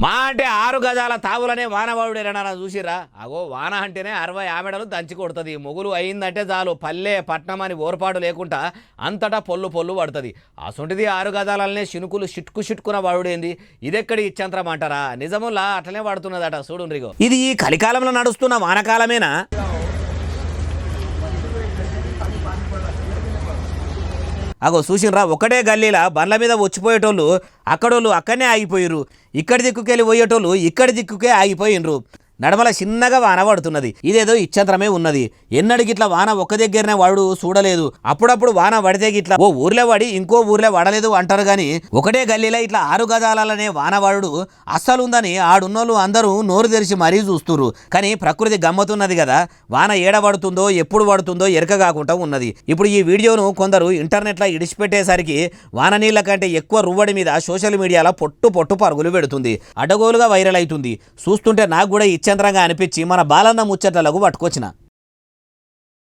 మా అంటే 6 గజాల తావులనే వానవాడుడేనా చూసిరా అగో వాన అంటేనే 60 ఆమెడలు దంచి కొడుతుంది మొగులు అయిందంటే చాలు పల్లె పట్నం అని ఓర్పాటు లేకుండా అంతటా పొల్లు పొల్లు పడుతుంది అసొంటిది 6 గజాలనే శినుకులు షిట్కున వాడుడేంది ఇదెక్కడి ఇచ్చంత్రం అంటారా నిజములా అట్లనే వాడుతున్నదట చూడుండ్రిగో ఇది ఈ కలికాలంలో నడుస్తున్న వానకాలమేనా అగో చూసినరా ఒకటే గల్లీలా బండ్ల మీద వచ్చిపోయేటోళ్ళు అక్కడోళ్ళు అక్కడనే ఆగిపోయిర్రు ఇక్కడి దిక్కుకెళ్ళి పోయేటోళ్ళు ఇక్కడి దిక్కుకే ఆగిపోయినరు నడమల చిన్నగా వాన పడుతున్నది ఇదేదో ఇచ్చంత్రమే ఉన్నది ఎన్నడికి ఇట్లా వాన ఒక్క దగ్గరనే వాడు చూడలేదు అప్పుడప్పుడు వాన పడితే ఇట్లా ఓ ఊర్లో పడి ఇంకో ఊర్లో పడలేదు అంటారు గాని ఒకటే గల్లీలో ఇట్లా 6 గజాలనే వాన వాడు అస్సలు ఉందని ఆడున్నోళ్ళు అందరూ నోరు తెరిచి మరీ చూస్తురు కానీ ప్రకృతి గమ్మతున్నది కదా వాన ఏడ పడుతుందో ఎప్పుడు పడుతుందో ఎరక కాకుండా ఉన్నది ఇప్పుడు ఈ వీడియోను కొందరు ఇంటర్నెట్లో ఇడిచిపెట్టేసరికి వాన నీళ్ళ కంటే ఎక్కువ రువ్వడి మీద సోషల్ మీడియాలో పొట్టు పరుగులు పెడుతుంది అడ్డగోలుగా వైరల్ అవుతుంది చూస్తుంటే నాకు కూడా ఇచ్చంత్రంగా అనిపించి మన బాలన్న ముచ్చట్లకు పట్టుకొచ్చిన